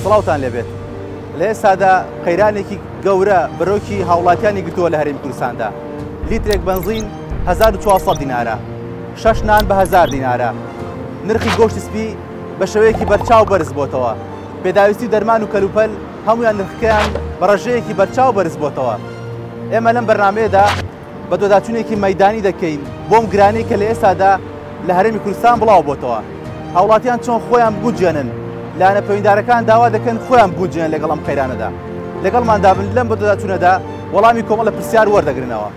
سڵاوتان لێبێت لە ئێستادا قەیرانێکی گەورە بەرۆکی هاوڵاتیانی گرتووە لە هەرێمی کوردستاندا لیترێک بنزین 1400 دینارە 6 نان بە 1000 دینارە نرخی گۆشتی سپی بە شێوەیەکی بەرچاو بەرز بۆتەوە پێداویستی دەرمان و کەلوپەل هەمویان نرخەکەیان بە ڕێژەیەکی بەرچاو بەرز بۆتەوە ئێمە لەم بەرنامەیەدا بە دۆداچوونێکی مەیدانی دەکەین بۆم گرانی کە لە ئێستادا لە هەرێمی کوردستان بڵاو بۆتەوە هاوڵاتیان چۆن خۆیان بگونجێنن لایەنە پەیوەنددارەکان داوا دەکەن خۆیان بگونجێنن لەگەڵ ئەم قەیرانەدا لەگەڵماندا بن لەم بە دۆداچوونەدا وەڵامی کۆمەڵە پرسیار وەردەگرنەوە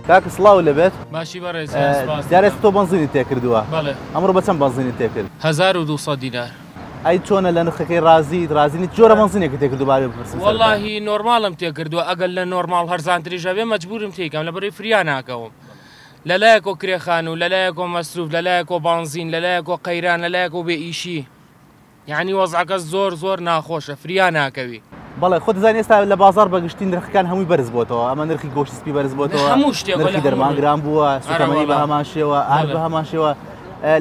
کاکە سڵاو لەبێت باشی بەڕێز دیارێت تۆ بنزینی تێکردووە بەڵێ ئەمڕۆ بە چەند بنزینی تێکرد 1200 دینار ئەی چۆنە لە نرخەکەی رازینی جۆرە بنزینێکی تێکردو بارێ بپرسم وەڵاهی نۆرماڵم تێکردووە ئەگەر لە نۆرماڵ هەرزانتریژە بێ مەجبورم تێکەم لە بەرەی فریا ناکەوم لەلایەکۆ کرێخان و لەلایەکۆ مەسروف لەلایەکۆ بنزین لەلایەکۆ قەیران لەلایەکۆ بێ ئیشی یعنی وەزعەکە زۆر ناخۆشە فریا ناکەوی بەڵێ خۆ دەزانێت ئێستا لە بازار بەگشتی نرخەکان هەمووی بەرز بۆتەوە ئەمە نرخی گۆشتی سپی بەرز بۆتەوە هەموو شتێک نرخی دەرمانگران بووە سوتەمەنی بە هەمان شێوە ئار بە هەمان شێوە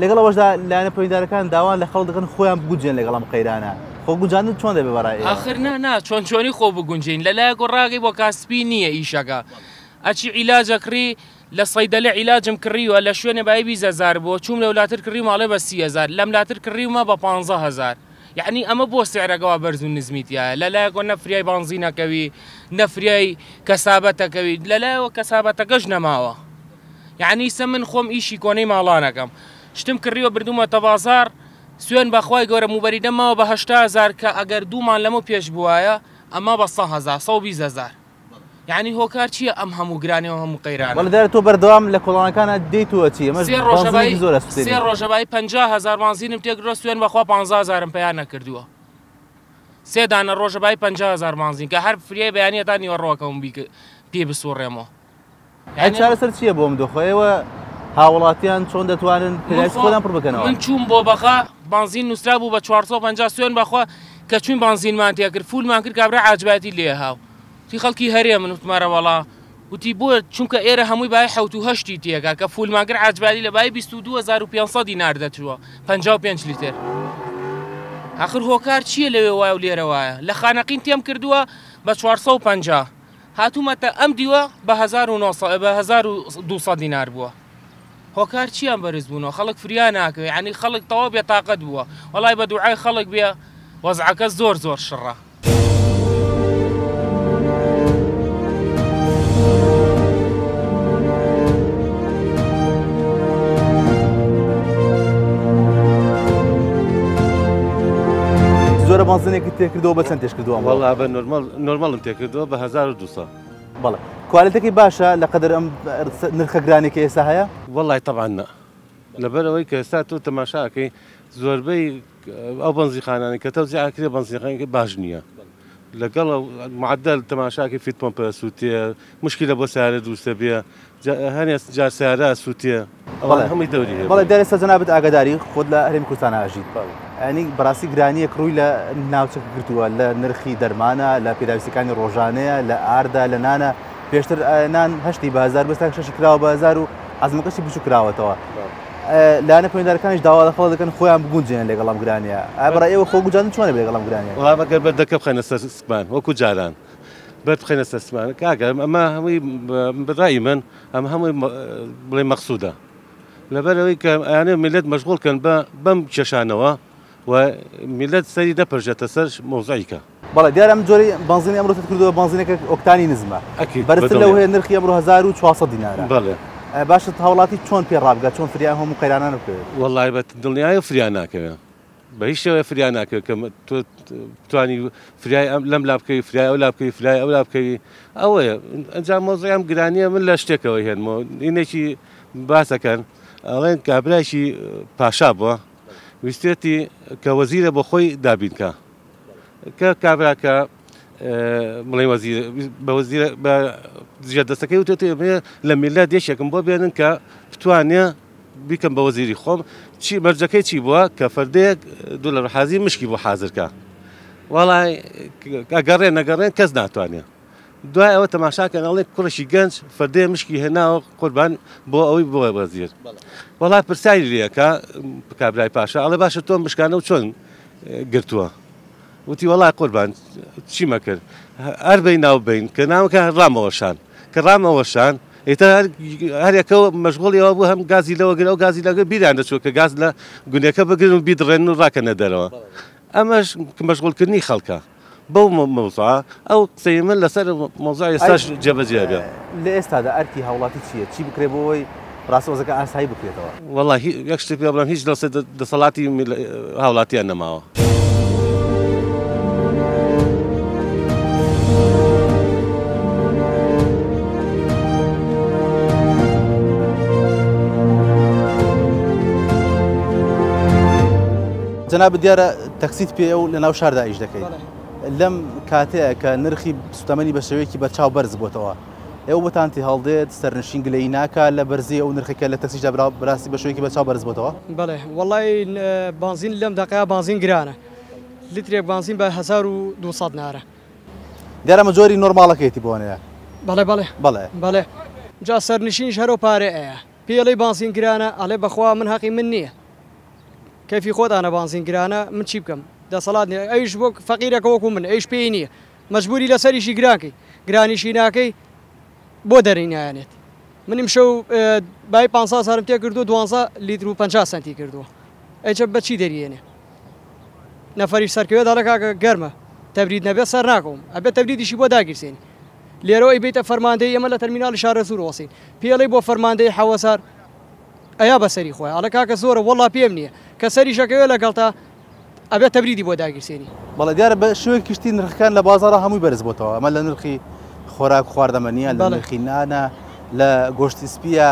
لەگەڵ ئەوەشدا لایەنە پەیوەنددارەکان داوان لە خەڵک دەکەن خۆیان بگونجێن لەگەڵ ئەم قەیرانە خۆ گونجاندن چۆن دەبێ بەڕای ئاخر نا چۆنی خۆ بگونجین لەلایەکۆ ڕاگەی بۆ کاسپی نییە ئیشەکە ئەچی عیلاجە کڕی لە سەیدەلێ عیلاجم کڕیوە لە شوێنێ بای 20000 بۆ چوم لە وڵاتر کڕی ماڵێ بە 30000 لەم لاتر کڕیومە بە 15000 یعنی ئەمە بۆ سعرەکەەوە بەرز و نزمیتیایە لەلایەکۆ نەفریای بنزینەکەوی نەفریای کەسابەتەکەوی لەلایەوە کەسابەتەکەش نەماوە یعنی سە من خۆم ئیشی کۆنەی ماڵانەکەم شتم کڕیوە بردوومەتە بازار سوێن بەخوای گەورە موبەری دەماوە بە 80000 کە ئەگەر دوومان لەمە پێش بووایە ئەمە بە 100,000 یعنی هۆکار چییە ئەم هەموو گرانیەوە هەموو قەیران وەڵێ دەرێت تۆ بەردەوام لە کۆڵانەکانە دەیتووە چی ئەمە زۆر سێ ڕۆژەبایی 50000 بنزینم تێکردووە سوێن بەخوا 15000 پێیان نەکردووە سێ دانە ڕۆژەبایی 50000 بنزین کە هەر فریای بەیانیەتان نیوەڕۆکەم پێ بسوڕێمەوە چارەسەر چییە بۆم دۆخۆیەوە هاوڵاتیان چۆن دەتوانن پێداویستی خۆیان پڕ بکەنەوە من چوون بۆ بەخا بنزین نووسرا بوو بە 450 سوێن بەخوا کە چوین بنزینمان تێکرد فولمان کرد کابرا عاجبەتی لێ هاو تی خەڵکی هەرێ من وتمارە وەڵا وتی بۆ چونکە ئێرە هەمووی بای 7 تێگا کە فولماگر عاجباتی لە بای 22500 دینار دەچووە 55 لیتر آخر هۆکار چییە لەوێ وایە و لێرە وایە لە خانەقین تێم کردووە بە 450 هاتوومەتە ئەم دیوە بە 1200 دینار بووە هۆکار چیان بەرز بوونەوە خەڵک فریا ناکەوێ ینی خەڵک تەواو بێتاقەت بووە وەڵای بە دوعای خەڵک بێ وەزعەکە زۆر شڕە زۆرە بنزینێکی تێکردەوە بە چەند تێشکردووە وەڵا بە نۆرماڵم تێکردەوە بە 1200 بەڵێ کوالیتەکەی باشە لە قەدەر ئەم نرخە گرانێکی ئێستا هەیە وەڵای تەبعاً نا لەبەرەوەی کە ئێستا تۆ تەماشاکەی زۆربەی ئەو بنزیخانانی کە تەوزیعکرێ بنزیخانێکی باش نییە لەگەڵ معدل تەماشاکی فیت پۆمپە سووتێ مشکلە بۆ سیارە دروستە بێ هەنێ جار سیارە سووتێ هەمووی دەوری هەیە بەڵێ دەرێستا جەنابەت ئاگاداری خۆت لە هەرێمی کوردستان ئاژیت ئەنی بەڕاستی گرانیەک ڕووی لە ناوچەکە گرتووە لە نرخی دەرمانە لە پێداویستەکانی ڕۆژانەیە لە ئاردا لە نانە پێشتر نان هەشتی بە 1000 بەستا شەش کراوە بە 1000 و عەزمەکەشی بچوو کراوەتەوە لایەنە پەیوەنددارەکانیش داوا لە خەڵک دەکەن خۆیان بگونجێن لەگەڵ ئەم گرانیە بەڕای ئێوە خۆ گونجاندن چۆنە بێ لەگەڵ ئەم گرانیە وڵا بەگەر بەردەکە بخەنە سەر سپان وەکو جاران بەرد بخەنە سەر سپان کاگە ئەمە هەمووی بەڕای من ئەمە هەمووی بڵێ مەقسوودە لەبەرەوەی کە ئەیانێ میلەت مەشغوڵکەن بەم کێشانەوە و میلەت سەری دەپەرژێتە سەر مۆزاییکە بەڵێ دیارە ئەم جۆری بنزینی ئەمڕۆ کردووە بنزینێکە ئۆکتانی نزمە بەرزتر لەو هەیە نرخی ئەمڕۆ 1400 دینارە بەڵێ باشە هاوڵاتی چۆن پێ ڕابگات چۆن فریان هەموو قەیرانان بکەوێت وەڵای بە دڵنیایە فریا ناکەوێت بە هیچ شێوەیە فریا ناکەوێت کە تۆ توانی فریای لەم لا بکەوی فریای ئەو لا بکەوی فریای ئەو لا بکەوی ئەوەیە ئەنجام مۆزەیەم گرانیە من لە شتێکەوە هێنمەوە اینێکی باسەکەن ئەڵێن کابرایشی پاشا بووە ویستێتی کە وەزیرە بۆ خۆی دابینکە کە کابراکە بڵێ وەزیر بە وەزیر بە دەستەکەی وتێت لە میلات یەشێکم بۆ بێنن کە بتوانێ بیکەم بە وەزیری خۆم چی مەرجەکەی چی بووە کە فەردەیەک دوو لە ڕحازی مشکی بۆ حازرکە وەڵای ئەگەڕێن نەگەڕێن کەس ناتوانێت دوای ئەوە تەماشاکە نەڵێ کوڕێکی گەنج فەردەیە مشکی هێناوە قوربان بۆ ئەوەی بۆ وەزیر وەڵای پرسیاری لێەکە کابرای پاشا ئەڵێ باشە تۆ مشکانە و چۆن گرتووە وتی وەڵای قوربان چیمە کرد هەر بەی ناو بین کە ناوکە ڕامەوەشان کە ڕامەوەشان ئێتا هەرێکەوە مەشغوڵیەوە بوو هەم گازی لەوەگەر ئەو گازی لەگە بیران دەچوە کە گاز لە گونێەکە بگرن و بیدڕێن و ڕاکەنە دەرەوە ئەمەش مەشغوڵکردنی خەڵکە بەو مەوزوعە ئەو قسەی من لەسەر مۆزوعی ئێستاش جێبەجێ بێ لە ئێستادا ئەرکی هاوڵاتی چییە چی بکرێ بۆەوەی ڕاستەوەزەکە ئاسایی بکرێتەوە وەڵی یەک شتێک پێ بڵێم هیچ دەسەڵاتی هاوڵاتیان نەماوە جەناب دیارە تەکسیت پێ ئەو لە ناو شاردا ئیش دەکەیت لەم کاتەیە کە نرخی سوتەمەنی بە شێوەیەکی بەرچاو بەرز بۆتەوە ئێوە بۆتانتی هەڵدێت سەرنشین گلەی ناکە لە بەرزی ئەو نرخێکە لە تەکسیشدا بەڕاستی بە شێوەیەکی بەرچاو بەرز بۆتەوە بەڵێ وەڵی بانزین لەم دەقەیە بانزین گرانە لیترێک بانزین بە 1200 نارە دیارە ئەمە جۆری نۆرماڵەکەیەتی بۆنەیە بەڵێ بەڵێ بەڵێ بەڵێ جا سەرنشینش هەرۆ پارێ ئەیە پێڵەی بانزین گرانە ئەڵێ بەخوا من حەقی من نییە کەفی خۆدانە بانزین گرانە من چی بکەم دەسەڵات نیە ئەویش بۆ فەقیرەکە وەکو من ئەویش پێی نییە مەجبوری لەسەریشی گرانکەی گرانیشی ناکەی بۆ دەرەی نایانێت منیم شەو بای 500 سارم تێ کردو 12 لیتر و 50 سنتی کردووە ئەیچە بەچی دەریێنێ نەفەریش سەرکەوێ داڵە کاکە گەرمە تەبرید نەبێت سەر ناکەم ئەبێت تەبریدیشی بۆ داگیرسێنی لێرەوە ئەی بیتە فەرماندەی ئەمە لە تەرمیناڵی شارە زوور وەسین پێڵەی بۆ فەرماندەی حەوەسار ئەیا بەسەری خۆی ئەڵە کاکە زۆرە وەڵا پێم نییە کە سەریشەکەوێ لەگەڵتا ئەبێت تەبریدی بۆ داگیرسێنی بەڵێ دیارە بە شوێک کشتی نرخەکان لە بازارە هەمووی بەرز بۆتەوە ئەمە لە نرخی خۆراک خواردەمەنیە لە نرخی نانە لە گۆشتی سپیە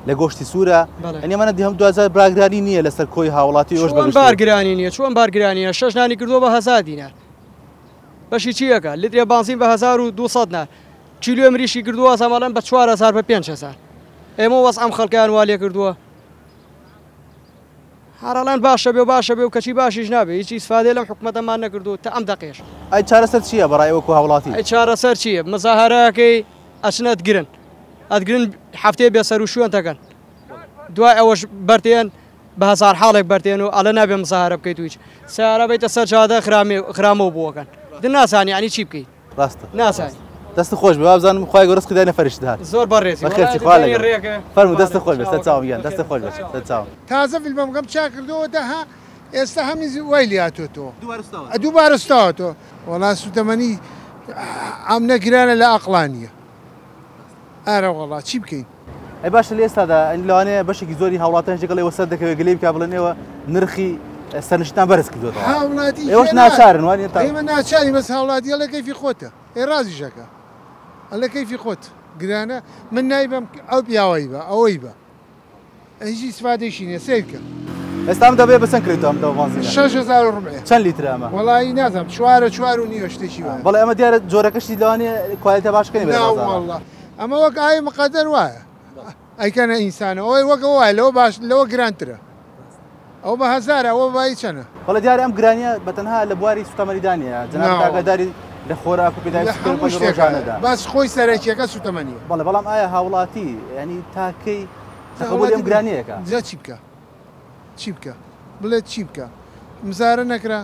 لە گۆشتی سوورە ئەنیمانە دی هەم 2000 براگرانی نییە لەسەر کۆی هاوڵاتی ئەوش چۆن بارگرانی نییە چۆن بارگرانیە 6 نانی کردووە بە 1000 دینار بەشی چیەکە لیترێ بانزین بە 1200 نار کیلۆ مریشی کردووە زەماڵەن بە 4000 بە 5000 ئێمە وەس ئەم خەڵکیان وا لێ کردووە هەراڵان باشە بێ و باشە بێ و کەچی باشیش نابێ هیچ ئیسفادێ لەم حکومەتەمان نەکردو تا ئەم دەقێش ئەی چارەسەر چییە بەڕای وەکو هاوڵاتی ئەی چارەسەر چییە مزاهرەکەی ئەچنەت گرن ئەتگرن هەفتەیە بێسەر و شوێن دەکەن دوای ئەوەش بەرتێن بە هزار حاڵێک بەرتێن و ئەلە نابێ مزاهرە بکەیت تویچ سیارە بێتە سەر جادە خرامەوە بووەکەن دن ناسانی عنی چی بکەیت ڕاستە ناسانی دەست خۆش بێ بزانم خخوای گەڕست کدای نەفەرشت هات زۆر بەڕێزی فەرمو دەستە خۆش بێ چاویان دەستە خۆش بێ چاو تازە فیلمەکەم چا کردەوە دەها ئێستا هەمی وای لاتۆتەوە دووبارستاوەتەوە وەڵا سوتەمەنی ئەم نەگرانە لە ئەقلانیە ئارە وەڵا چی بکەین ئەی باشە لە ئێستادا لەوانەیە بەشێکی زۆری هاوڵاتان ژەکەڵی وەسەر دەکەوێت گلەی بکە بڵێنەوە نرخی سەرنشتان بەرز کردوەوە هاوڵاتی ئێوەش ناچارن وانە ئێمە ناچاری بەس هاوڵاتی ئەڵە کەیفی خۆتە ئێ ڕازیشەکە ئەلە کەیفی خۆت گرانە من نایبم ئەو پیاوەی بە ئەوەی بە هیچ ئیسفادەیشی نییە سیرکە ئێستا ئەم دەبێ بەسەن کردێتەوە ئەم دەوازی 6000 ڕبێ چەند لیتر ئەمە وەڵی نازانم چوارە و نیوە شتێکی وایە بەڵێ ئەمە دیارە جۆرەکەشی لەوانێ کوالیتە باشکەی وەڵا ئەمە وەک ئاوی مقەدەر وایە ئەیکەنە ئینسانە ئەوەی وەکە وایە لەوە باش لەوە گرانترە ئەو بە هەزارە ئەوە بای چەنە بەڵێ دیارە ئەم گرانیە بەتەنها لە بواری سوتەمەنیدانە جەناب تاگەداری لە خۆراک و پێداویژانەدا باس خۆی سەرەکیەکە سوتەمەنیە بەڵێ بەڵام ئایا هاوڵاتی ینی تاکەی تەقبولی ئەم گرانیەکە جا چی بکە چی بکە بڵێت چی بکە مزارە نەکرا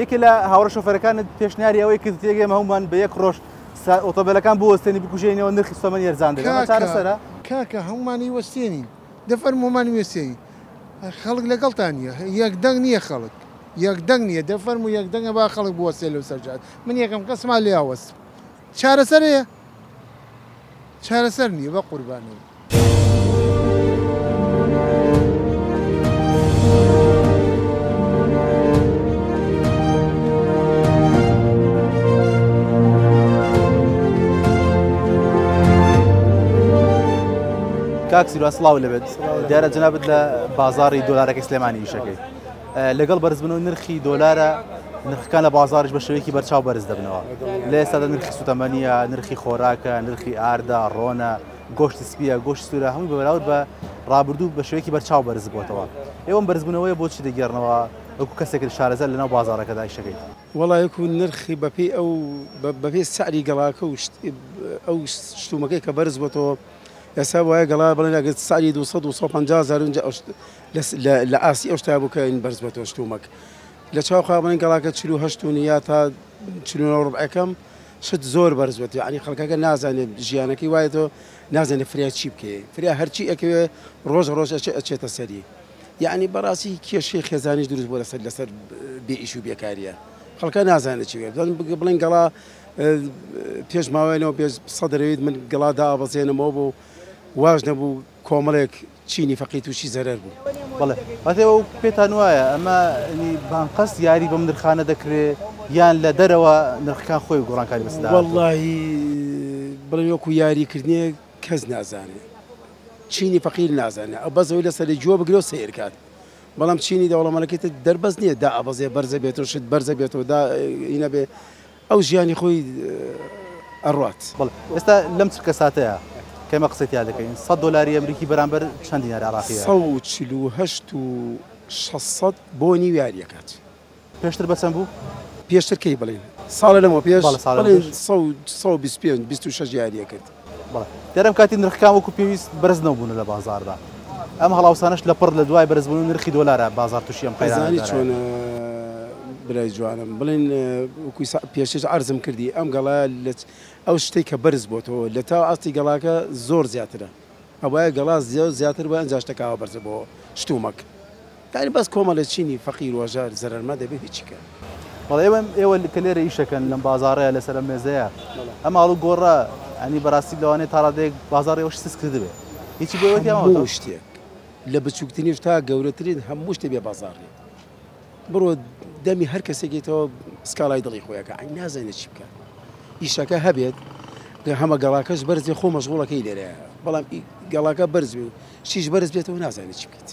یەکێ لە هاوڕە شۆفەرەکانت پێشنیاری ئەوەی کرد تێگەمە هەمومان بە یەک ڕۆژ ئۆتۆبێلەکان بوەستێنی بکوژێنەوە نرخی سوتەمەنی ئەرزان دەکەن چارەسەرە کاکە هەمومانی وەستێنین دەفەرمومانی وێستێنی خەڵک لەگەڵتانە یەکدەنگ نییە خەڵک یەکدەنگ نییە دەفەرمو یەکدەنگە با خەڵک بوەستێ لەو سەرجات من یەکەم کەسمان لێ ئاوەست چارەسەرەیە چارەسەر نییە بە قوربانەوە کاکسیرو سڵاو لەبێت دیارە جەنابەت لە بازاری دۆلارەکەی سلێمانی ئیشەکەی لەگەڵ بەرزبوونەوە نرخی دۆلارە نرخەکان لە بازاریش بە شێوەیەکی بەرچاو بەرز دەبنەوە لە ئێستادا نرخی سوتەمەنیە نرخی خۆراکە نرخی ئاردا ڕۆنە گۆشتی سپیە گۆشت سوورە هەمووی بەراورد بە ڕابردوو بە شوەیەکی بەرچاو بەرز بووتەوە ئێوەم بەرزبوونەوەی بۆچی دەگەڕنەوە وەکو کەسێک شارەزە لەناو بازارەکەدا شەکەیت وڵایەکو نرخی بەپێی ئەو بەپێ سعری گەڵاکە و ئەو شتومەکەی کە بەرز بۆتەوە ئێستا وایە گەڵا بڵێن ئەگەر سعری 250,000 لە ئاسی ئەو شتا بوو کە این بەرز بێتەوە شتومەک لە چاوخوا بڵێن گەڵاکە 48 یا تا 49 شت زۆر بەرز بێت یعنی خەڵکەکە نازانێت ژیانەکەی وایەتەوە نازانێت فریا چی بکەێ فریا هەرچی ئەکەوێ ڕۆژ ئەچێتە سەری یعنی بەڕاستی کێشەی خێزانیش دروست بۆ لەسەر بێئیش و بێکاریە خەڵکە نازانێت چی بڵێن گەڵا پێش ماوەیەوە پێش سەدەوێت من گەڵا دابەزێنمەوە بۆ واژ نەبوو کۆمەڵێک چینی فەقی تووشی زەرەر بوو بەڵێ ئەتێەوە پێتان وایە ئەمە بانقەس یاری بەم نرخانە دەکرێت یان لە دەرەوە نرخەکان خۆی گۆڕانکاری بەسدا وەڵڵاهی بڵێن وەکو یاریکردنیە کەس نازانێت چینی فەقیر نازانێت ئەو بەزەوەی لەسەر جووە بگرێ و سیرکات بەڵام چینی دەوڵەمەلەکەتە دەربەز نییە دا ئەبەزێ بەرزە بێتەوە شت بەرزە بێتەوە دا ئینە بێ ئەو ژیانی خۆی ئەڕات بەڵێ ئێستا لەم چ کەساتەیە کەمە قسەی یا دەکەین 100 دلاری ئەمریکی بەرامبەر چەند دیناری عراقیە 148,600 بۆ نیویاریەکات پێشتر بەچەند بوو پێشتر کەی بڵێن ساڵە لەمەوە پێش بەڵێ، ساڵە پێش. 126 یاریە کرد بەڵێ دەرەم کاتی نرخەکان وەکو پێویست بەرز نەبوون لە بازاردا ئەم هەڵاوسانش لە پڕ لە دوای بەرزبوون نرخی دۆلارە بازار تووشی ئەم قەیزانی قەیرانە چۆن برای جوانم بڵێن وەکوی پێشش عەرزم کردی ئەم گەڵا ئەو شتێک کە بەرز بۆتەوە لە تا ئاستی گەڵاکە زۆر زیاترە ئەوایە گەڵا زیاتر بە ئەنجاش تەکاوە بەرزە بۆ شتومەک کاری بەس کۆمەڵە چینی فەقیر وەژار زەرەرمە دەبێت هیچیکە بەڵێ ئێوە کە لێرە ئیشەکەن لەم بازارەیە لەسەر مێزەیە ئەم ئاڵو گۆڕە ئەنی بەڕاستی لەوانێت تا ڕادەیەک بازاڕێەوە سس کردبێ هیچی بۆ شتێک لە بچووکتنیش تا گەورەترین هەموو شتێ بێ بازاڕێ بڕۆ دەمی هەر کەسێکێتەوە سکاڵای دڵی خۆیەکە ئەی نازانێت چی بکە ئیشەکە هەبێت هەمە گەڵاکەش بەرزێ خۆ مەشغوڵەکەی لێرەیە بەڵام گەڵاکە بەرز بێ و شیش بەرز بێتەوە نازانێت چی بکەیت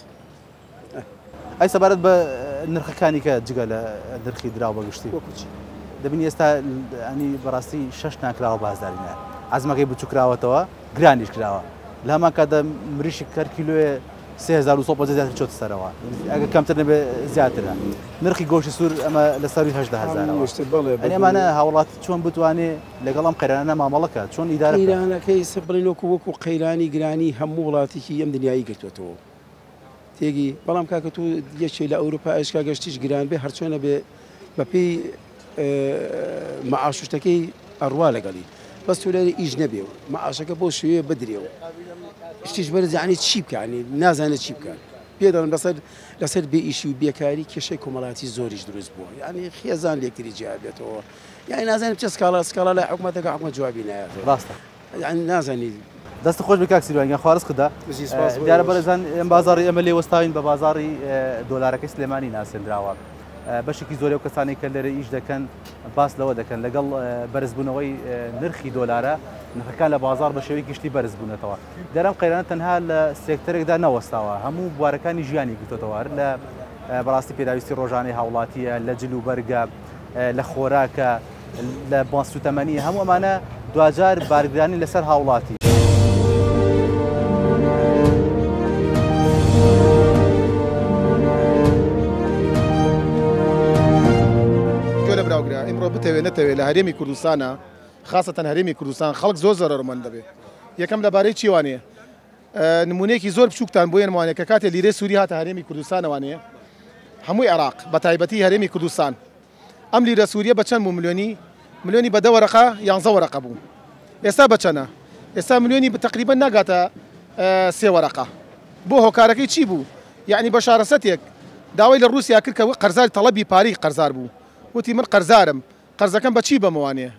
ئەی سەبارەت بە نرخەکانی کە جگە لە نرخی دراو بەگشتی دەبین ئێستا ئەنی بەڕاستی 6 ناکراوە بازارینە عەزمەکەی بچووکراوەتەوە گرانیش کراوە لە هەمان کاتە مریشی کەر کیلوێ 3150 زیاتر چۆتە سەرەوە ئەگە کەمتر نەبێ زیاترە نرخی گۆشتی سوور ئەمە لە سەروی 18,000 ئەمانە هاوڵات چۆن بتوانێت لەگەڵ ئەم قەیرانە مامەڵەکە چۆن ئیدارەکەی سبڵین وەکو قەیرانی گرانی هەموو وڵاتێکی ئەم دنیایی گرتوێتەوە تێگی بەڵام کاکە تو یەکێ لە ئەوروپا ئەشکا گەشتیش گران بێ هەرچۆنە بێ بەپێی مەعاششتەکەی ئەڕوا لەگەڵی بەس تو لێرە ئیش نەبێ و مەعاشەکە بۆ شوێ بدرێەوە شتیش بەرز یعنی چی بکانی نازانێت چی بکەن پێدەڵم لەسەر بێ ئیشی و بێکاری کێشەی کۆمەڵاتی زۆریش دروست بووە یعنی خێزان لێکتری جیاب بێتەوە یعنی نازانێت چه سکاڵا لای حکوومەتەکە حکوومەت جوابی نایەت ڕاستە یعنی نازانی دەست خۆش بە کاکسیروانگە خوارز خدا دیارە بەرەزان ئەم بازاڕی ئەمە لێ وەستاوین بە بازاڕی دۆلارەکەی سلێمانی ناسێنراوە بەشێکی زۆری و کەسانی کە لێرە ئیش دەکەن باس لەوە دەکەن لەگەڵ بەرزبوونەوەی نرخی دۆلارە نرخەکان لە بازار بە شێوەی گشتی بەرز بوونەتەوە دەرەم قەیرانە تەنها لە سێکتەرێکدا نەوەستاوە هەموو بوارەکانی ژیانی گرتوتەوە لە بەڕاستی پێداویستی ڕۆژانەی هاوڵاتیە لە جل و بەرگە لە خۆراکە لە بانسوتەمەنی هەموو ئەمانە دوجار بارگرانی لەسەر هاوڵاتی ئمڕۆ بتەوێت نەتەوێت لە هەرێمی کوردستانە خاصەتەن هەرێمی کوردستان خەڵک زۆر زەرمەند دەبێت یەکەم لەبارەی چیوانەیە نمونەیەکی زۆر بچووکتان بۆ ێنوانێت کە کاتێ لیرەی سووری هاتە هەرێمی کوردستانەوانەیە هەمووی عێراق بە تایبەتی هەرێمی کوردستان ئەم لیرە سووریە بە چەند بوو ملیۆنی بە 10 وەرەقە 11 وەرەقە بوو ئێستا بەچەنە ئێستا ملیۆنی تقریبا ناگاتە 3 وەرەقە بۆ هۆکارەکەی چی بوو یعنی بە شارەسەتێک داوای لە رووسیا کرد کە قەرزاری تەڵەبی پارەی قەرزار بوو وتی من قەرزارم قەرزەکەم بەچی بەمەوانێ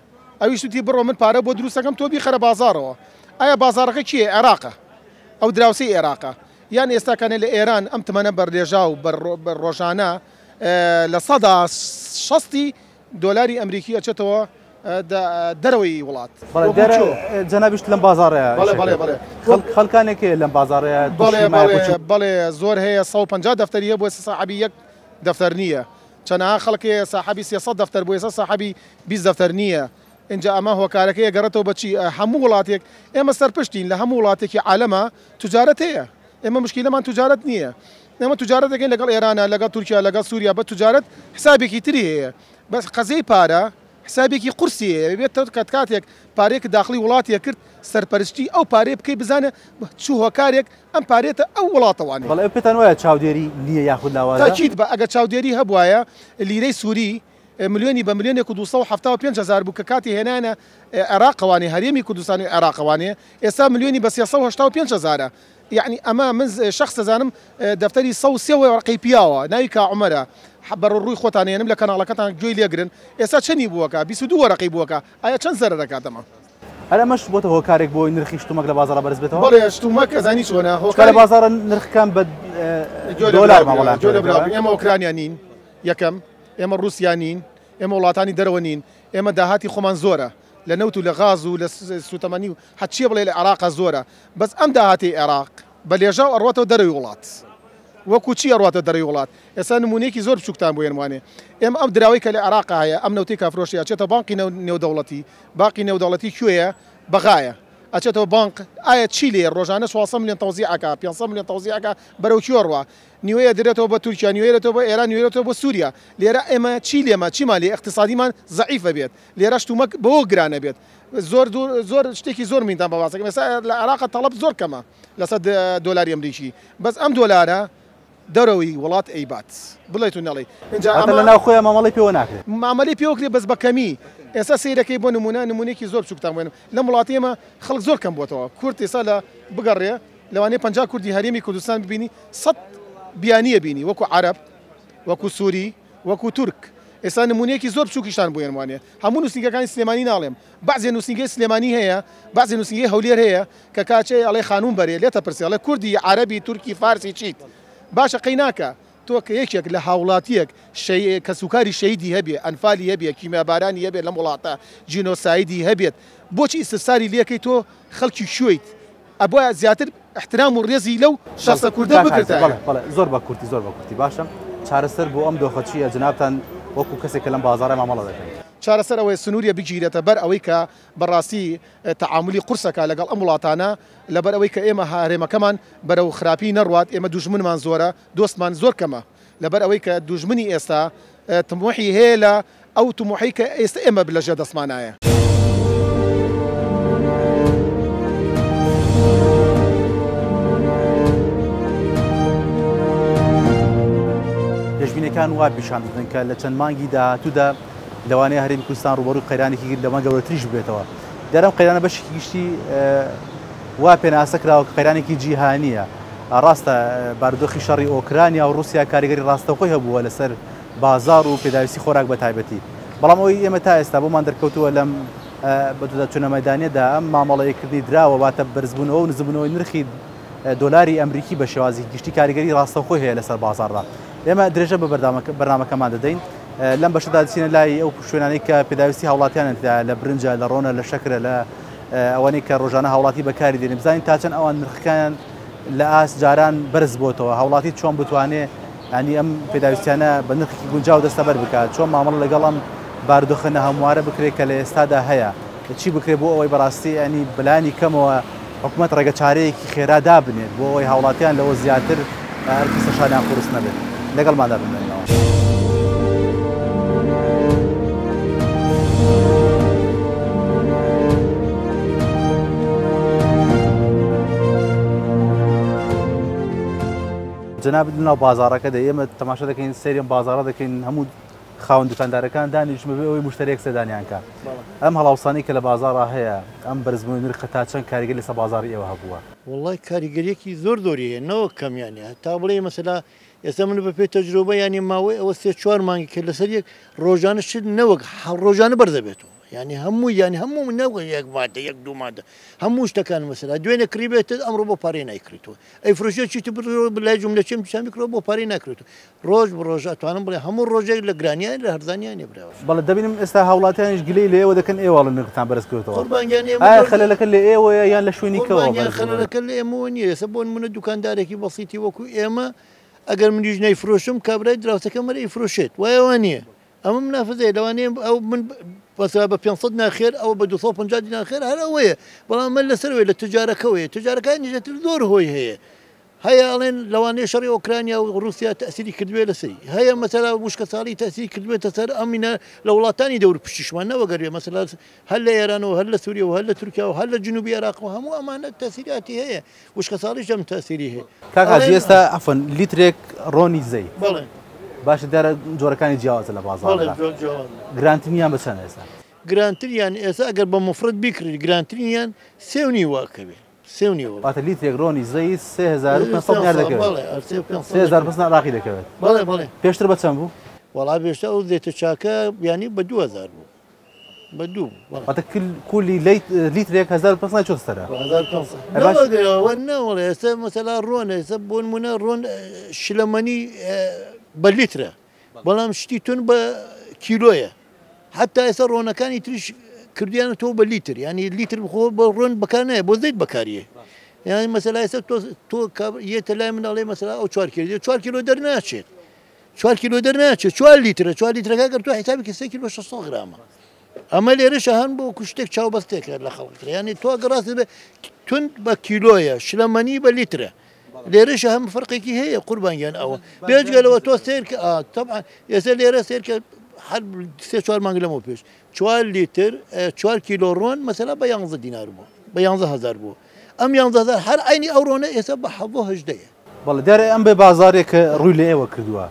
ئەویش وتی بڕۆ من پارە بۆ دروستەکەم تۆ بیخەرە بازارەوە ئایا بازارەکە کیە عێراقە ئەو دراوسی عێراقە یان ئێستاکانێ لە ئێران ئەم تمەنە بەرلێژا و بە ڕۆژانە لە 160 دۆلاری ئەمریکی ئەچێتەوە دەرەوەی وڵات جەنابیشت لەم بازارەیە خەڵکانێکێ لەم بازارەیە بەڵێ زۆر هەیە 150 دەفتەریە بۆ ساحەبی یەک دەفتەر نییە چەنەها خەڵکی ساحەبی 300 دەفتەر بۆ ئێستا ساحەبی 20 دەفتەر نییە اینجا ئەمە هۆکارەکەی گەڕێتەوە بەچی هەموو وڵاتێک ئێمە سەرپشتین لە هەموو وڵاتێکی عالەمە توجارەت هەیە ئێمە مشکلەمان توجارەت نییە ئێمە توجارەت دەکەین لەگەڵ ئێرانە لەگەڵ تورکیا لەگەڵ سووریا بە توجارەت حسابێکی تری هەیە بەس قەزەی پارە حسابێکی قورسی هەیە بێت کاتێک پارێک داخلی وڵاتیە کرد سەرپەرشتی ئەو پارێ بکەی بزانە چوو هۆکارێک ئەم پارێتە ئەو وڵاتەوانێ بەڵێ پێتان وایە چاودێری نییە یاخود لاوازە تاکید بە ئەگەر چاودێری هەبوایە لیرەی سووری ملیۆنی بە ملیۆنێک و 275,000 بوو کە کاتی هێنانە عێراقەوانێ هەرێمی کوردستانی عێراقەوانێ ئێستا ملیۆنی بە 375,000 یعنی ئەمە من شخص دەزانم دەفتەری 103 وەرقەی پیاوە ناوی کاعومەرە بەڕووی خۆتانێنم لە کەناڵەکەتان گوێی لێگرن ئێستا چەندی بووەکە 22 وەرقەی بووەکە ئایا چەند زەرە دەکاتەمە ئەمەش بۆتە هۆکارێک بۆی نرخی شتومەک لە بازاڕ بەرز بێتەوە بەڵێ شتومەک ئەزانی چۆنە هۆکار لە بازاڕ نرخەکان بە دۆلار ماوەڵات ئێمە ئۆکرانیا نین یەکەم ئێمە رووسیا نین ئێمە وڵاتانی دەرەوە نین ئێمە داهاتی خۆمان زۆرە لە نەوت و لە غاز و لە سوتەمەنی و هەچیە بڵێ لە عێراقا زۆرە بەس ئەم داهاتی عێراق بە لێژاو ئەڕواتەوە دەرەوەی وڵات وەکو چی ئەڕواتە دەرەوەی وڵات ئێستا نمونەیەکی زۆر بچووکتان بۆ ێنوانێ ئێمە ئەم دراوەی کە لە عێراقا هەیە ئەم نەوتەی کافرۆشیە چێتە بانقی نێودەوڵەتی باقی نێودەوڵەتی کوێیە بەغایە ئەچێتەوە بانک ئایا چی لێ ڕۆژانە 600 ملیۆن تەوزیعەکە 500 ملیۆن تەوزیعەکە بەرەو کیۆڕوە نیوەیە دێتەوە بە تورکیا نیوێتەوە بە ئێران نیوێتەوە بە سووریا لێرە ئێمە چی لێمە چیمان لێ اقتصادیمان زەعیفە بێت لێرە شتومەک بەوە گرانە بێت زۆر شتێکی زۆر مینتان بەواسەکە مەسا لە عێراقا تەڵەب زۆر کەمە لەسەر دۆلاری ئەمریکی بەس ئەم دۆلارە دەرەوەی وڵات ئەیبات بڵێت و نەڵێ لە ناو خۆیان مامەڵی پێوە ناکرێت مامەڵی پێوەکرێ بەس بە کەمی ئێستا سیرەکەی بۆ نمونەیەکی زۆر بچووکتان بێنم لە وڵاتی ئێمە خەڵک زۆر کەم بۆتەوە کورد ئێستا لە بگەڕێ لەوانەیە 50 کوردی هەرێمی کوردستان ببینی 100 بیانیە بینی وەکو عەرەب وەکو سووری وەکو تورک ئێستا نمونەیەکی زۆر بچووکیشتان بۆ ێنوانێ هەموو نووسنگەکانی سلێمانی ناڵێم بەعزێ نووسنگی سلێمانی هەیە بەعزێ نووسنگی هەولێر هەیە کە کاچێ ئەڵێ خانوم بەرێ لێتە پرسێ ئەڵێ کوردی عەرەبی تورکی فارسی چیت باشە قەی ناکە تۆ کە یەکێک لە هاوڵاتیەک کە سوکاری شەیدی هەبێ ئەنفالی هەبێ کیمیابارانی هەبێت لەم وڵاتە جینۆسایدی هەبێت بۆچی ئیسفساری لێکەی تۆ خەڵکی شوێیت ئەبووە زیاتر احترام و ڕێزی لەو شخصە کوردە بکرێت زۆر بە کورتی باشە چارەسەر بۆ ئەم دۆخەچیە جنابتان وەکو کەسێک کە لەم بازاڕە مامەڵە دەکەن چارەسەر ئەوەی سنووریە بگیرێتە بەر ئەوەی کە بەڕاستی تەعاملی قورسەکە لەگەڵ ئەم وڵاتانە لەبەر ئەوەی کە ئێمە هەرێمەکەمان بەرەو خراپی نەڕوات ئێمە دوژمنمان زۆرە دۆستمان زۆر کەمە لەبەر ئەوەی کە دوژمنی ئێستا تموحی هەیە لە ئەو تموحی کە ئێستا ئێمە بلەژە دەستمانایە پێشبینەکان وا پیشان بدەن کە لە چەند مانگی داهاتوودا لەوانەیە هەرێمی کوردستان ڕوبەڕووی قەیرانێکی لەوان گەورەتریش بێتەوە دەرەم قەیرانە بەشێکی گشتی وا پێناسە کراوە کە قەیرانێکی جیهانیە ڕاستە بارودۆخی شەڕی ئۆکرانیا و رووسیا کاریگەری ڕاستەوخۆی هەبووە لەسەر بازار و پێداویستی خۆراک بە تایبەتی بەڵام ئەوی ئێمە تا ئێستا بۆمان دەرکەوتووە لەم بەدودا چونە مەدانیەدا ئەم مامەڵەیەکردنی دراوە واتە بەرزبوونەوە و نزمبوونەوەی نرخی دۆلاری ئەمریکی بە شێوازی گشتی کاریگەری ڕاستەوخۆی هەیە لەسەر بازاردا ئێمە درێژە بە بەرنامەکەمان دەدەین لەم بەشەدا دەچینە لای ئەو شوێنانەی کە پێداویستی هاوڵاتیاندا لە برنجە لە ڕۆنە لە شەکرە لە ئەوانەی کە ڕۆژانە هاوڵاتی بەکاری دێنێ بزانین تا چەند ئەوان نرخەکان لە ئاس جاران بەرز بۆتەوە هاوڵاتی چۆن بتوانێت ینی ئەم پێداویستیانە بە نرخی گونجاو دەستەبەر بکات چۆن مامەڵە لەگەڵ ئەم بارودۆخە هەموارە بکرێت کە لە ئێستادا هەیە چی بکرێت بۆ ئەوەی بەڕاستی ینی بلانی کەمەوە حکوومەت ڕێگە چارەیەکی خێرا دابنێت بۆ ئەوەی هاوڵاتیان لەوە زیاتر ئەرکی سەشانیان قورس نەبێت لەگەڵماندا بمێنەوە جناب ناو بازارەکە دە ئێمە تەماشا دەکەین سەیرم بازارە دەکەین هەموو خاوەن دوکاندارەکان دانیشتمە بێ ئەوەی مشتەرێک سەدانیانکە ئەم هەڵاوسانی کە لە بازارە هەیە ئەم بەرزبوونی نرخە تا چەند کاریگەر لەسەر بازاری ئێوە هەبووە وڵای کاریگەریەکی زۆر زۆریە نەوە کەمیانە تا بڵێ مەسەلا ئێستا من بە پێ تەجروبە ینی ماوەی ئەوە 3-4 مانگی کرد لەسەر یەک ڕۆژانە شت نەوەک ڕۆژانە بەردەبێتەوە ینی هەموو هەموو نەوە یەک مادە یەک دوو مادە هەموو شتەکان مەسەلا دوێنێ کڕیبێت ئەمڕۆ بۆ پارەی نایکریتەوە ئەی فرۆشیە چیت بلای جوملە چێم پیشان بکرەوە بۆ پارەی ناکرێتەوە ڕۆژ بە ڕۆژ ئەتوانم بڵێ هەموو ڕۆژێک لە گرانیان لە هەرزانیان براوە بەڵێ دەبینم ئێستا هاوڵاتیانش گلەی لە ئێوە دەکەن ئێوە لە نرختان بەرزکەوتەوە خەلەلەکە لە ئێوە یان لە شوێنی کەوە خەلەلەکە لە ئێمەوە نییە ئێستا بۆ منە دوکاندارێکی بەسیتی وەکو ئێمە ئەگەر منیش نەیفرۆشم کابرای دراوسەکە مەرە ئیفرۆشێت وایەوە نییە ئەمە منافزەیە لەوانەیە ئەو من بە 500 ناخێر ئەوە بە 250 ناخێر هەر ئەوەیە بەڵام من لەسەرەوەی لە تجارەکەوەیە تجارەکان نیژەتر زۆر هۆی هەیە هەیە ئەڵێن لەوانەیە شەڕی ئۆکرانیا و رووسیا تەسیری کردوێ لەسەری هەیە مەسەلا وشکە ساڵی تەسیری کردوێتە سەر ئەمینە لە وڵاتانی دەور پشتیشمان نەوەگەروێ مەسەلا هەر لە ئێرانەوە هەر لە سووریا و هەر لە تورکیا و هەر لە جنوبی عێراقەوە هەموو ئەمانە تەسیراتی هەیە وشکە ساڵیش ئەم تەسیری هەیە کاک حاجی ئێستا عەفەن لیترێک ڕۆنی زەی بەڵێ باشە دیارە جۆرەکانی جیاوازە لە بازاڕدا گرانتنیان بە چەند ئێستا گرانتریان ئێستا ئەگەر بە مفرد بیکردی گرانترینیان سێونی واکەوێ سێونی واتە لیترێک ڕۆنی زەی 3500 دیار دەکەوێت 3500 عراقی دەکەوێت بەڵێ بەڵێ پێشتر بە چەند بوو؟ وەڵا بێشتا ئەو دێتە چاکە ینی بە 2000 بوو بە دوو واتە کولی لیترێک 1500 چۆن سەرە؟ نەوەڵێ ئێستا مەسەلا ڕۆن ئێستا بۆ نمونە ڕۆن شلەمەنی بە لیترە بەڵام شتی تون بە کیلۆیە حتا ئێستا ڕۆنەکانی تریش کردیانە تۆ بە لیتر ینی لیتر بخۆ بە ڕۆن بەکار نایە بۆ زەیت بەکاریە یانی مەسەلا ئێستا تۆ یەتە لای مناڵێ مەسەلا ئەو 4 کیلۆ 4 کیلۆ دەرناچێت 4 کیلۆ دەرناچێت 4 لیترە 4 لیترەکە گەر تۆ حسابێکی 3 کیلۆ 600 گرامە ئەمە لێرەشە هەن بۆ کوشتێک چاوبەستێکە لە خەڵکتر ینی تۆ گەڕاست بێ تون بە کیلۆیە شلەمەنی بە لیترە لێرەشە هەم فەرقێکی هەیە قوربانیان ئەوە بێجگەلەوە تۆ سێرکە طبعا ئێستا لێرە سێرکە هەر 3-4 مانگ لەمەوە پێش 4 لیتر 4 کیلۆ ڕۆن مەسەلا بە 11 دینار بوو بە 11000 بوو ئەم 11000 هەر عینی ئەو ڕۆنە ئێستا بە 18 بەڵێ دیارە ئەم بێ بازارێک کە ڕووی لە ئێوە کردووە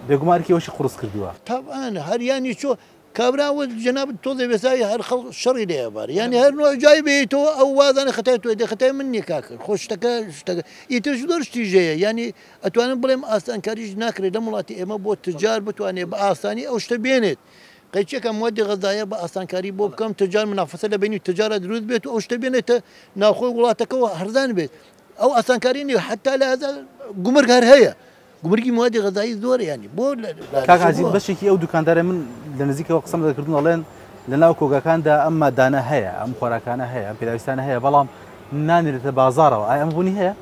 بێگومارکیەوەشی قورس کردووە طبعا هەریانی چۆ کابراوە جناب تۆ دەبێسایی هەر خەڵ شەڕی لێبار ینی هەر نوع جای بێتەوە ئەو وازانە خەتای تۆ دەخەتای من نییە کاکرد خۆشتەکە شتەکە ئیتر زۆر شتیژەیە ینی ئەتوانم بڵێم ئاسانکاریش ناکرێت لە وڵاتی ئێمە بۆ تجار بتوانێت بە ئاسانی ئەو شتە بێنێت قەیچێکە موادی غەزایە بە ئاسانکاری بۆ بکەم تجار منافەسە لە بینی تجارە دروست بێت و ئەو شتە بێنێتە ناوخۆی وڵاتەکەەوە هەرزان بێت ئەو ئاسانکاری نیە حتا لە گومرگ هەر هەیە گومرگی موادی غەزایی زۆرە ینی بۆ کاکازی بەشێکی ئەو دوکاندارە من لە نزیکەوە قسەم دەکردن ئەڵێن لە ناو کۆگەکاندا ئەم مادانە هەیە ئەم خۆراکانە هەیە ئەم پێداویستانە هەیە بەڵام نانێتە بازارەوە ئایا ئەم بوونی هەیە؟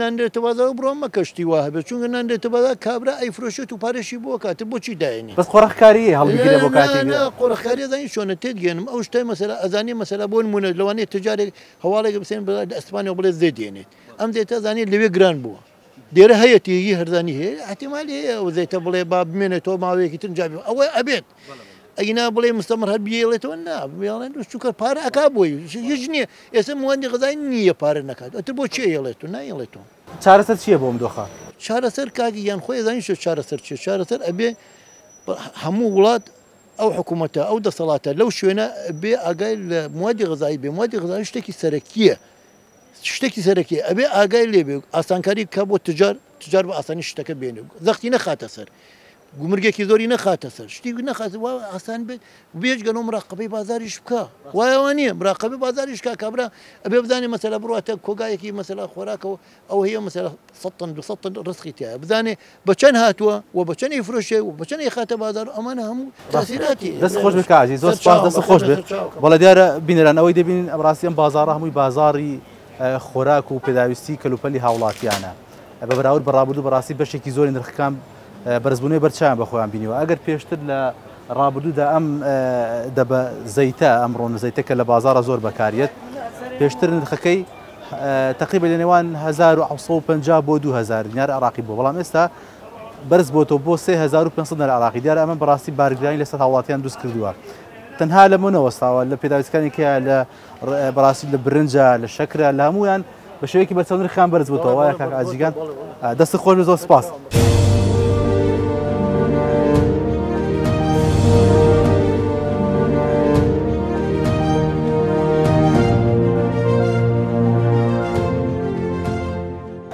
نانێتە بازارەوە بڕۆ مەکەشتی وا هەبێت چونکە نانێتە بازار کابرا ئەیفرۆشێت و پارێشی بۆ کاتە بۆچی داێنی بەس قۆڕەخکاریە هەڵبگیرێ بۆ کاتی قۆڕەخکاری زانی چۆنە تێگەێنم ئەو شتای مەسەلا ئەزانی مەسەلا بۆ نمونە لەوانەیە تجارێک هەواڵێک بسێن ئەسپانیا بڵێ زێ دێنێت ئەم زێتە زانی لەوێ گران بووە دێرە هەیەتیگی هەرزانی هەیە احتیمالی هەیە ئەو زێتە بڵێ با بمێنێتەوە ماوەیەکی تر جابی ئەوە ئەبێت ئەگینا بڵێ مستەمر هەر بێڵێتەوە نابڵێن چووکە پارە ئەکا بۆی هیچ نییە ئێستا موادی غەزایی نییە پارە نکات ئەتر بۆ چێ هێڵێت و نایڵێتەوە چارەسەر چییە بۆم دۆخە؟ چارەسەر کاکی یان خۆی زانی شو چارەسەر چێ چارەسەر ئەبێ هەموو وڵات ئەو حکوومەتە ئەو دەسەڵاتە لەو شوێنە بێ ئاگای لە موادی غەزایی بێ موادی غەزایی شتێکی سەرەکیە شتێکی سەرەکی ئەبێ ئاگای لێبێ ئاسانکاری کە بۆ تجار بە ئاسانی شتەکە بێنێ زەختی نەخاتە سەر گومرگێکی زۆری نەخاتە سەر شتی نەخات وا ئاسان بێت بێژگەنەوە مراقبەی بازاریش بکە وایەوە نییە مراقبەی بازاریش کا کابرا ئەبێ بزانێ مەسەلا بڕاتە کۆگایەکی مەسەلا خۆراکەوە ئەو هەیە مەسەلا 100 ڕسقی تایە بزانێ بە چەند هاتووە و بە چەند ئیفرۆشێ و بە چەند خاتە بازار ئەمانە هەموو تاثیراتی دەست خۆش بکاجی زۆر سپاس دەست خۆش بێت بەڵێ دیارە بینەران ئەوەی دەبین ئەمڕاستی ئەم بازارە هەمووی بازاری خۆراک و پێداویستی کەلوپەلی هاوڵاتیانە بە بەراورد بەڕابردوو بەڕاستی بەشێکی زۆری نرخەکان بەرزبوونەوەی بەرچیان بە خۆیان بینیوە ئەگەر پێشتر لە ڕابردوودا ئەم دەبە زەیتە ئەمڕۆن زەیتەکە لە بازارە زۆر بەکارێت پێشتر نرخەکەی تقریبا لە نێوان 1950 بۆ 2000 دینار عراقی بوو بەڵام ئێستا بەرز بۆتەوە بۆ 3500 دینار عراقی دیارە ئەمە بەڕاستی بارگرانی لەسەر هاوڵاتیان دروست کردووە تەنها لە منەوەستاوە لە پێداویستەکانێکە لە بەڕاستی لە برنجە لە شەکرە لە هەمویان بە شێوەیەکی بەچەند نرخیان بەرز بووتەوە وایە کاک ئاجیگان دەست خۆش زۆر سپاس.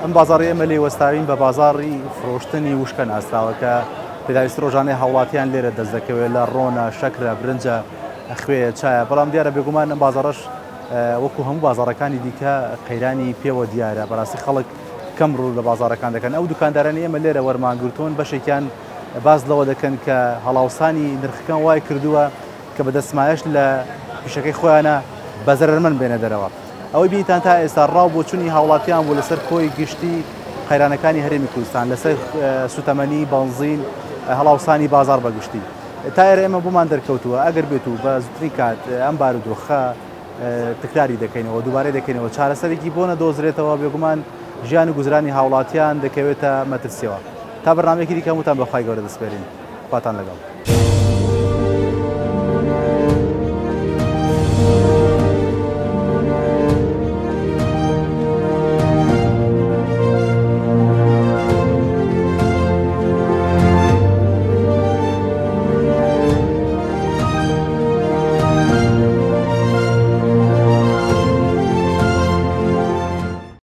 ئەم بازاڕی ئێمە لێ وەستاوین بە بازاڕی فرۆشتنی وشکە ناسراوەکە پێداویستی ڕۆژانەی هاوڵاتیان لێرە دەست دەکەوێت لە ڕۆنە شەکرە برنجە خوێ چایە بەڵام دیارە بێگومان ئەم بازاڕەش وەکو هەموو بازاڕەکانی دیکە قەیرانی پێوە دیارە بەڕاستی خەڵک کەم ڕوو لە بازاڕەکان دەکەن ئەو دوکاندارانی ئێمە لێرە وەرمانگرتوون بەشێکیان باز لەوە دەکەن کە هەڵاوسانی نرخەکان وای کردووە کە بە دەستمایش لە پیشەکەی خۆیانە بەزەرمەند بێنە دەرەوە ئەوەی بینیتان تا ئێستا ڕاو بۆ چوونی هاوڵاتیان بوو لەسەر کۆی گشتی قەیرانەکانی هەرێمی کوردستان لەسەر سوتەمەنی بەنزین هەڵاوسانی بازار بەگشتی تا ئێرە ئێمە بۆمان دەرکەوتووە ئەگەر بێت و بە زووترین کات ئەم بارودۆخە تکراری دەکەینەوە دووبارەی دەکەینەوە چارەسەرێکی بۆ نەدۆزرێتەوە بێگومان ژیان و گوزرانی هاوڵاتیان دەکەوێتە مەترسیەوە. تا بەرنامەیەکی دیکە وتان بەخوای گەورە دەسپێرین. خواتان لەگەڵ.